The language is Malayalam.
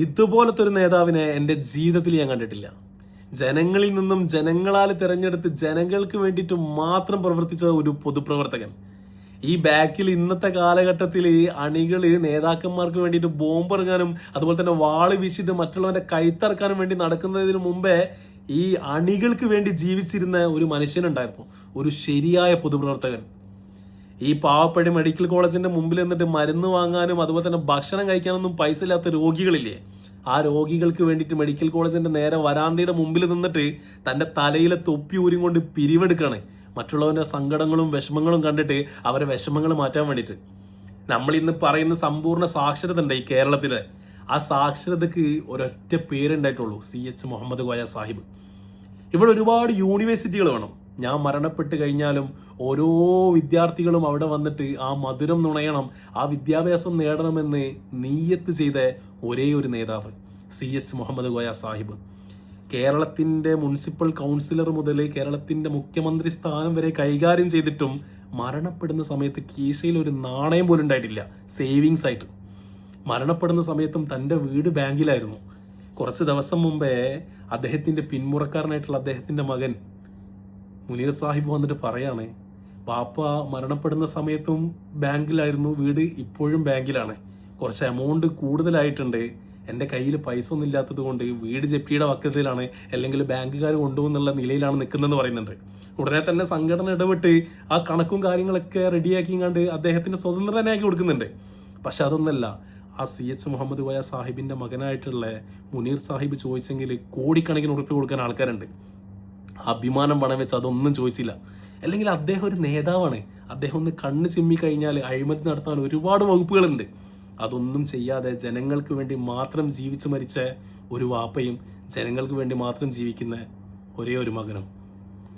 ഇതുപോലത്തെ ഒരു നേതാവിനെ എൻ്റെ ജീവിതത്തിൽ ഞാൻ കണ്ടിട്ടില്ല. ജനങ്ങളിൽ നിന്നും ജനങ്ങളാൽ തിരഞ്ഞെടുത്ത് ജനങ്ങൾക്ക് വേണ്ടിയിട്ട് മാത്രം പ്രവർത്തിച്ച ഒരു പൊതുപ്രവർത്തകൻ. ഈ ബാക്കിൽ ഇന്നത്തെ കാലഘട്ടത്തിൽ അണികള് നേതാക്കന്മാർക്ക് വേണ്ടിയിട്ട് ബോംബെറിഞ്ഞാനും അതുപോലെ തന്നെ വാള് വീശിയിട്ട് മറ്റുള്ളവന്റെ കൈത്തറക്കാനും വേണ്ടി നടക്കുന്നതിന് മുമ്പേ ഈ അണികൾക്ക് വേണ്ടി ജീവിച്ചിരുന്ന ഒരു മനുഷ്യനുണ്ടായിരുന്നു, ഒരു ശരിയായ പൊതുപ്രവർത്തകൻ. ഈ പാവപ്പെട്ട മെഡിക്കൽ കോളേജിന്റെ മുമ്പിൽ നിന്നിട്ട് മരുന്ന് വാങ്ങാനും അതുപോലെ തന്നെ ഭക്ഷണം കഴിക്കാനൊന്നും പൈസ ഇല്ലാത്ത രോഗികളില്ലേ, ആ രോഗികൾക്ക് വേണ്ടിയിട്ട് മെഡിക്കൽ കോളേജിന്റെ നേരെ വരാന്തയുടെ മുമ്പിൽ നിന്നിട്ട് തന്റെ തലയിലെ തൊപ്പി ഊരി കൊണ്ട് പിരിവെടുക്കാണ്, മറ്റുള്ളവന്റെ സങ്കടങ്ങളും വിഷമങ്ങളും കണ്ടിട്ട് അവരെ വിഷമങ്ങൾ മാറ്റാൻ വേണ്ടിയിട്ട്. നമ്മൾ ഇന്ന് പറയുന്ന സമ്പൂർണ്ണ സാക്ഷരത ഉണ്ട് ഈ കേരളത്തിലെ, ആ സാക്ഷരതക്ക് ഒരൊറ്റ പേരുണ്ടായിട്ടുള്ളൂ, CH മുഹമ്മദ് കോയ സാഹിബ്. ഇവിടെ ഒരുപാട് യൂണിവേഴ്സിറ്റികൾ വേണം. ഞാൻ മരണപ്പെട്ട് കഴിഞ്ഞാലും ഓരോ വിദ്യാർത്ഥികളും അവിടെ വന്നിട്ട് ആ മധുരം നുണയണം, ആ വിദ്യാഭ്യാസം നേടണമെന്ന് നീയത്ത് ചെയ്ത ഒരേ ഒരു നേതാവ് CH മുഹമ്മദ് കോയ സാഹിബ്. കേരളത്തിന്റെ മുനിസിപ്പൽ കൗൺസിലർ മുതൽ കേരളത്തിന്റെ മുഖ്യമന്ത്രി സ്ഥാനം വരെ കൈകാര്യം ചെയ്തിട്ടും മരണപ്പെടുന്ന സമയത്ത് കീശയിൽ ഒരു നാണയം പോലും ഉണ്ടായിട്ടില്ല സേവിങ്സ് ആയിട്ട്. മരണപ്പെടുന്ന സമയത്തും തന്റെ വീട് ബാങ്കിലായിരുന്നു. കുറച്ച് ദിവസം മുമ്പേ അദ്ദേഹത്തിന്റെ പിന്മുറക്കാരനായിട്ടുള്ള അദ്ദേഹത്തിന്റെ മകൻ മുനീർ സാഹിബ് വന്നിട്ട് പറയാണ്, പാപ്പ മരണപ്പെടുന്ന സമയത്തും ബാങ്കിലായിരുന്നു, വീട് ഇപ്പോഴും ബാങ്കിലാണ്, കുറച്ച് എമൗണ്ട് കൂടുതലായിട്ടുണ്ട്, എൻ്റെ കയ്യിൽ പൈസ ഒന്നും ഇല്ലാത്തത് കൊണ്ട് വീട് ജപ്തിയുടെ വക്കത്തിലാണ്, അല്ലെങ്കിൽ ബാങ്കുകാർ കൊണ്ടുപോകുന്നുള്ള നിലയിലാണ് നിൽക്കുന്നതെന്ന് പറയുന്നുണ്ട്. ഉടനെ തന്നെ സംഘടന ഇടപെട്ട് ആ കണക്കും കാര്യങ്ങളൊക്കെ റെഡിയാക്കി കണ്ട് അദ്ദേഹത്തിന് സ്വതന്ത്രനാക്കി കൊടുക്കുന്നുണ്ട്. പക്ഷെ അതൊന്നല്ല, ആ CH മുഹമ്മദ് കോയ സാഹിബിന്റെ മകനായിട്ടുള്ള മുനീർ സാഹിബ് ചോദിച്ചെങ്കിൽ കോടിക്കണക്കിന് ഉറുപ്പിക കൊടുക്കാൻ ആൾക്കാരുണ്ട്. അഭിമാനം പണം വെച്ച് അതൊന്നും ചോദിച്ചില്ല. അല്ലെങ്കിൽ അദ്ദേഹം ഒരു നേതാവാണ്, അദ്ദേഹം ഒന്ന് കണ്ണ് ചിമ്മി കഴിഞ്ഞാൽ അഴിമതി നടത്താൻ ഒരുപാട് വകുപ്പുകളുണ്ട്. അതൊന്നും ചെയ്യാതെ ജനങ്ങൾക്ക് വേണ്ടി മാത്രം ജീവിച്ചു മരിച്ച ഒരു വാപ്പയും ജനങ്ങൾക്ക് വേണ്ടി മാത്രം ജീവിക്കുന്ന ഒരേ ഒരു മകനും